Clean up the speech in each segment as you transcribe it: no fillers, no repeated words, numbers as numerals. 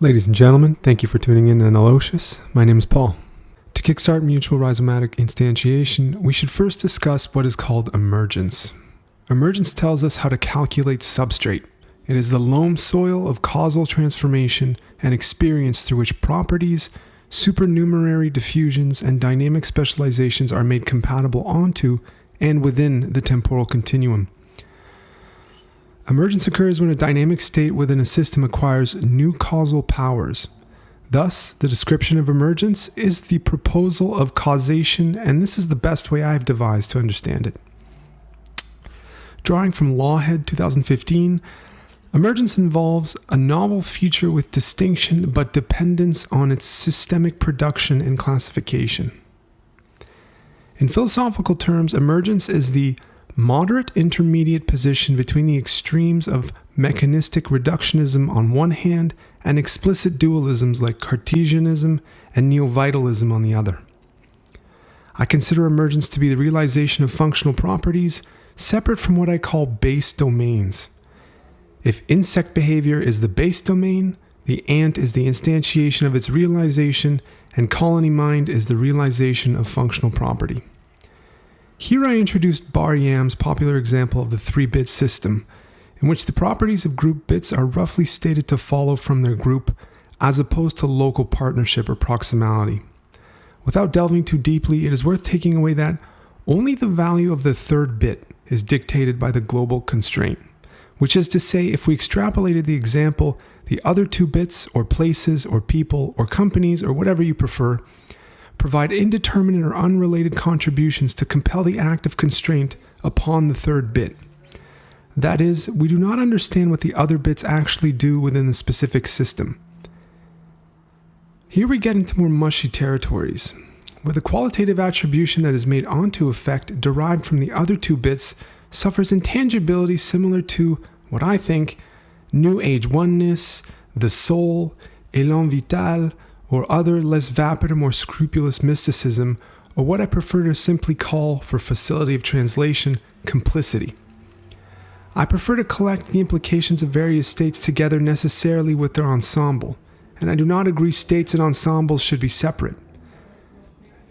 Ladies and gentlemen, thank you for tuning in to Entelocius. My name is Paul. To kickstart mutual rhizomatic instantiation, we should first discuss what is called emergence. Emergence tells us how to calculate substrate. It is the loam soil of causal transformation and experience through which properties, supernumerary diffusions, and dynamic specializations are made compatible onto and within the temporal continuum. Emergence occurs when a dynamic state within a system acquires new causal powers. Thus, the description of emergence is the proposal of causation, and this is the best way I've devised to understand it. Drawing from Lawhead 2015, emergence involves a novel feature with distinction but dependence on its systemic production and classification. In philosophical terms, emergence is the moderate intermediate position between the extremes of mechanistic reductionism on one hand and explicit dualisms like Cartesianism and neo-vitalism on the other. I consider emergence to be the realization of functional properties separate from what I call base domains. If insect behavior is the base domain, the ant is the instantiation of its realization, and colony mind is the realization of functional property. Here I introduced Bar-Yam's popular example of the 3-bit system, in which the properties of group bits are roughly stated to follow from their group, as opposed to local partnership or proximality. Without delving too deeply, it is worth taking away that only the value of the 3rd bit is dictated by the global constraint, which is to say, if we extrapolated the example, the other 2 bits, or places, or people, or companies, or whatever you prefer, provide indeterminate or unrelated contributions to compel the act of constraint upon the 3rd bit. That is, we do not understand what the other bits actually do within the specific system. Here we get into more mushy territories, where the qualitative attribution that is made onto effect derived from the other 2 bits suffers intangibility similar to what I think New Age oneness, the soul, élan vital, or other less vapid or more scrupulous mysticism, or what I prefer to simply call, for facility of translation, complicity. I prefer to collect the implications of various states together necessarily with their ensemble, and I do not agree states and ensembles should be separate.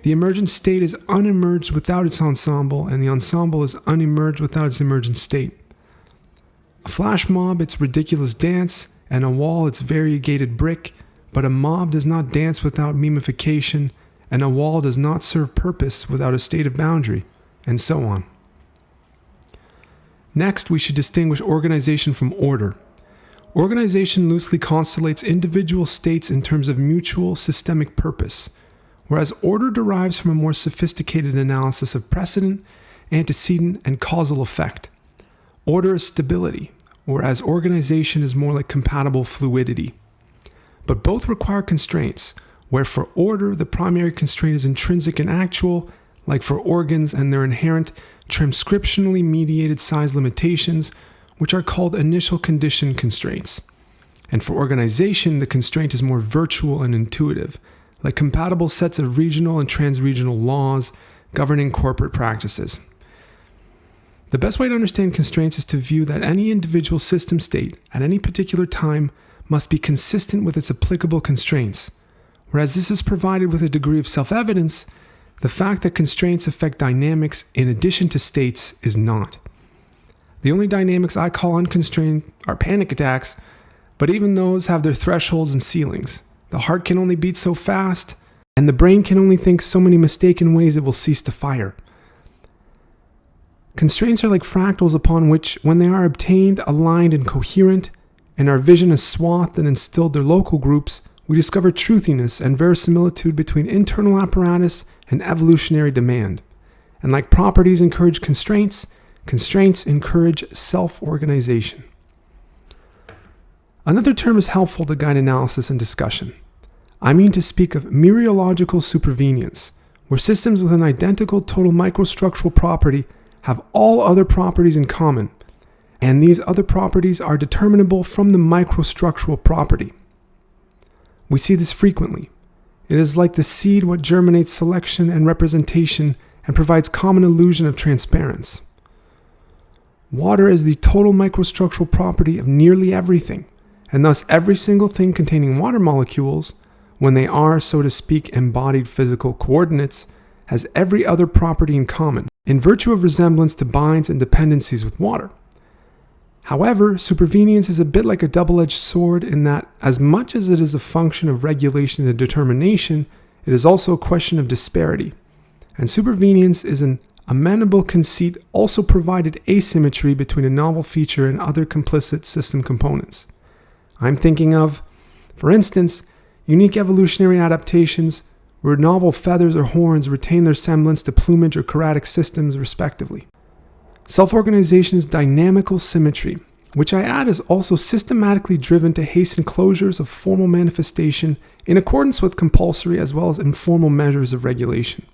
The emergent state is unemerged without its ensemble, and the ensemble is unemerged without its emergent state. A flash mob, its ridiculous dance, and a wall, its variegated brick, but a mob does not dance without mimification, and a wall does not serve purpose without a state of boundary, and so on. Next, we should distinguish organization from order. Organization loosely constellates individual states in terms of mutual systemic purpose, whereas order derives from a more sophisticated analysis of precedent, antecedent, and causal effect. Order is stability, whereas organization is more like compatible fluidity. But both require constraints, where for order, the primary constraint is intrinsic and actual, like for organs and their inherent transcriptionally mediated size limitations, which are called initial condition constraints. And for organization, the constraint is more virtual and intuitive, like compatible sets of regional and transregional laws governing corporate practices. The best way to understand constraints is to view that any individual system state at any particular time must be consistent with its applicable constraints. Whereas this is provided with a degree of self-evidence, the fact that constraints affect dynamics in addition to states is not. The only dynamics I call unconstrained are panic attacks, but even those have their thresholds and ceilings. The heart can only beat so fast, and the brain can only think so many mistaken ways it will cease to fire. Constraints are like fractals upon which, when they are obtained, aligned, and coherent, and our vision is swathed and instilled their local groups, we discover truthiness and verisimilitude between internal apparatus and evolutionary demand. And like properties encourage constraints, constraints encourage self-organization. Another term is helpful to guide analysis and discussion. I mean to speak of mereological supervenience, where systems with an identical total microstructural property have all other properties in common, and these other properties are determinable from the microstructural property. We see this frequently. It is like the seed what germinates selection and representation and provides common illusion of transparency. Water is the total microstructural property of nearly everything, and thus every single thing containing water molecules, when they are, so to speak, embodied physical coordinates, has every other property in common, in virtue of resemblance to binds and dependencies with water. However, supervenience is a bit like a double-edged sword in that, as much as it is a function of regulation and determination, it is also a question of disparity. And supervenience is an amenable conceit also provided asymmetry between a novel feature and other complicit system components. I'm thinking of, for instance, unique evolutionary adaptations where novel feathers or horns retain their semblance to plumage or keratic systems respectively. Self-organization is dynamical symmetry, which I add is also systematically driven to hasten closures of formal manifestation in accordance with compulsory as well as informal measures of regulation.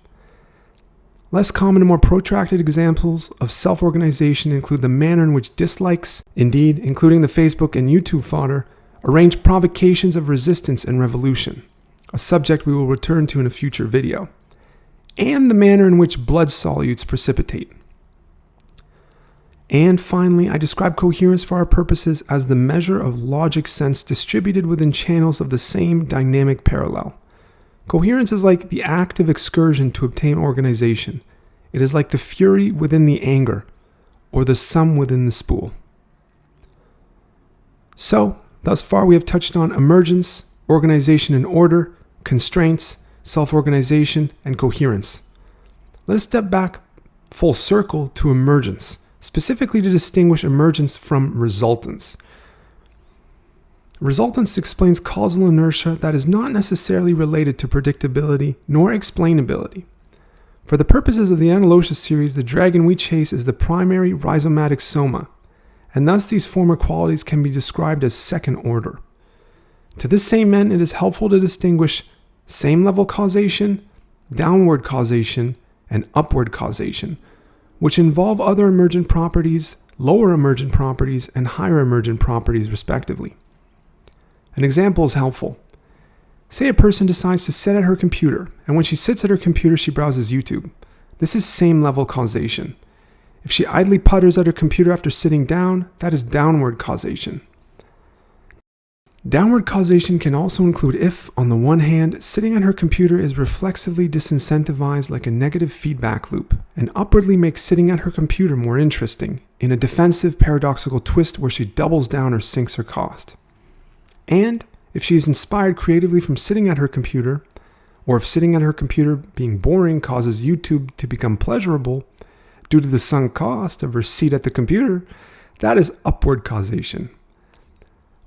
Less common and more protracted examples of self-organization include the manner in which dislikes, indeed, including the Facebook and YouTube fodder, arrange provocations of resistance and revolution, a subject we will return to in a future video, and the manner in which blood solutes precipitate. And finally, I describe coherence for our purposes as the measure of logic sense distributed within channels of the same dynamic parallel. Coherence is like the active excursion to obtain organization. It is like the fury within the anger, or the sum within the spool. So, thus far we have touched on emergence, organization and order, constraints, self-organization, and coherence. Let us step back full circle to emergence, specifically to distinguish emergence from resultance. Resultance explains causal inertia that is not necessarily related to predictability nor explainability. For the purposes of the Entelocius series, the dragon we chase is the primary rhizomatic soma, and thus these former qualities can be described as second order. To this same end, it is helpful to distinguish same level causation, downward causation, and upward causation, which involve other emergent properties, lower emergent properties, and higher emergent properties respectively. An example is helpful. Say a person decides to sit at her computer, and when she sits at her computer, she browses YouTube. This is same level causation. If she idly putters at her computer after sitting down, that is downward causation. Downward causation can also include if, on the one hand, sitting at her computer is reflexively disincentivized like a negative feedback loop, and upwardly makes sitting at her computer more interesting, in a defensive paradoxical twist where she doubles down or sinks her cost. And if she is inspired creatively from sitting at her computer, or if sitting at her computer being boring causes YouTube to become pleasurable due to the sunk cost of her seat at the computer, that is upward causation.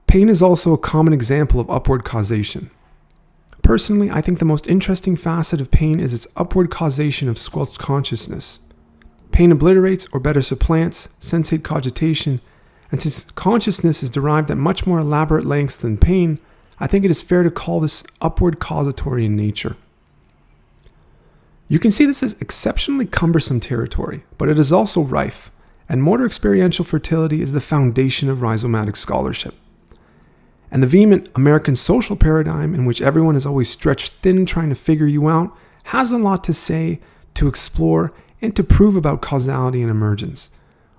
Pain is also a common example of upward causation. Personally, I think the most interesting facet of pain is its upward causation of squelched consciousness. Pain obliterates, or better supplants, sensate cogitation, and since consciousness is derived at much more elaborate lengths than pain, I think it is fair to call this upward causatory in nature. You can see this as exceptionally cumbersome territory, but it is also rife, and motor experiential fertility is the foundation of rhizomatic scholarship. And the vehement American social paradigm in which everyone is always stretched thin trying to figure you out has a lot to say, to explore, and to prove about causality and emergence.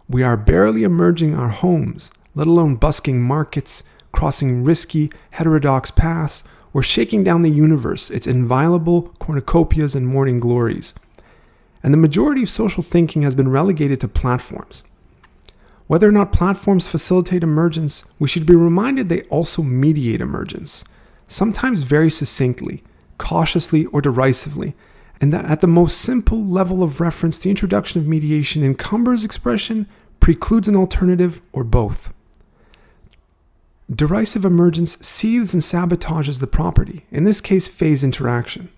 We are barely emerging our homes, let alone busking markets, crossing risky, heterodox paths, or shaking down the universe, its inviolable cornucopias and morning glories. And the majority of social thinking has been relegated to platforms. Whether or not platforms facilitate emergence, we should be reminded they also mediate emergence, sometimes very succinctly, cautiously, or derisively, and that at the most simple level of reference, the introduction of mediation encumbers expression, precludes an alternative, or both. Derisive emergence seethes and sabotages the property, in this case phase interaction.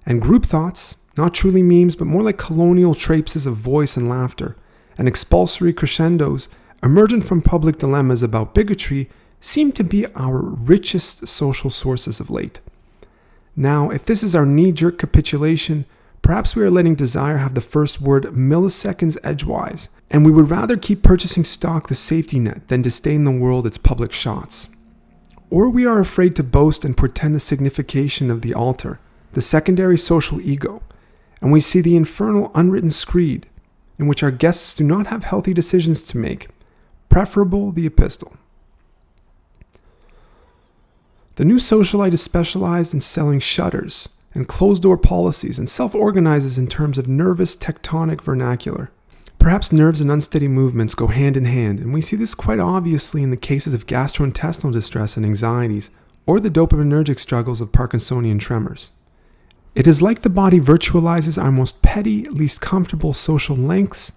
And group thoughts, not truly memes, but more like colonial traipses of voice and laughter, and expulsory crescendos emergent from public dilemmas about bigotry seem to be our richest social sources of late. Now, if this is our knee-jerk capitulation, perhaps we are letting desire have the first word milliseconds edgewise, and we would rather keep purchasing stock the safety net than disdain the world its public shots. Or we are afraid to boast and pretend the signification of the altar, the secondary social ego, and we see the infernal unwritten screed, in which our guests do not have healthy decisions to make, preferable the epistle. The new socialite is specialized in selling shutters and closed-door policies and self-organizes in terms of nervous tectonic vernacular. Perhaps nerves and unsteady movements go hand in hand, and we see this quite obviously in the cases of gastrointestinal distress and anxieties, or the dopaminergic struggles of Parkinsonian tremors. It is like the body virtualizes our most petty, least comfortable social lengths,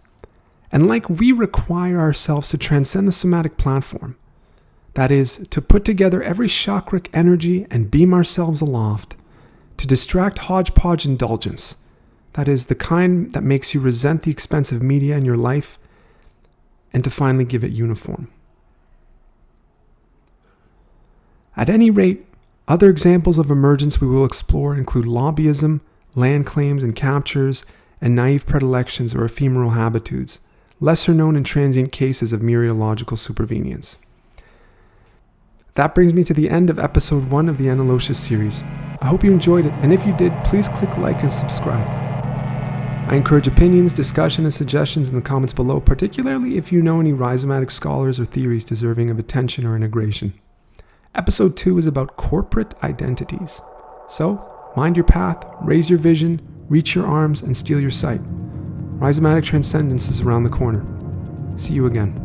and like we require ourselves to transcend the somatic platform, that is, to put together every chakric energy and beam ourselves aloft, to distract hodgepodge indulgence, that is, the kind that makes you resent the expensive media in your life, and to finally give it uniform. At any rate, other examples of emergence we will explore include lobbyism, land claims and captures, and naive predilections or ephemeral habitudes, lesser known and transient cases of mereological supervenience. That brings me to the end of episode 1 of the Entelocius series. I hope you enjoyed it, and if you did, please click like and subscribe. I encourage opinions, discussion, and suggestions in the comments below, particularly if you know any rhizomatic scholars or theories deserving of attention or integration. Episode 2 is about corporate identities. So, mind your path, raise your vision, reach your arms, and steal your sight. Rhizomatic transcendence is around the corner. See you again.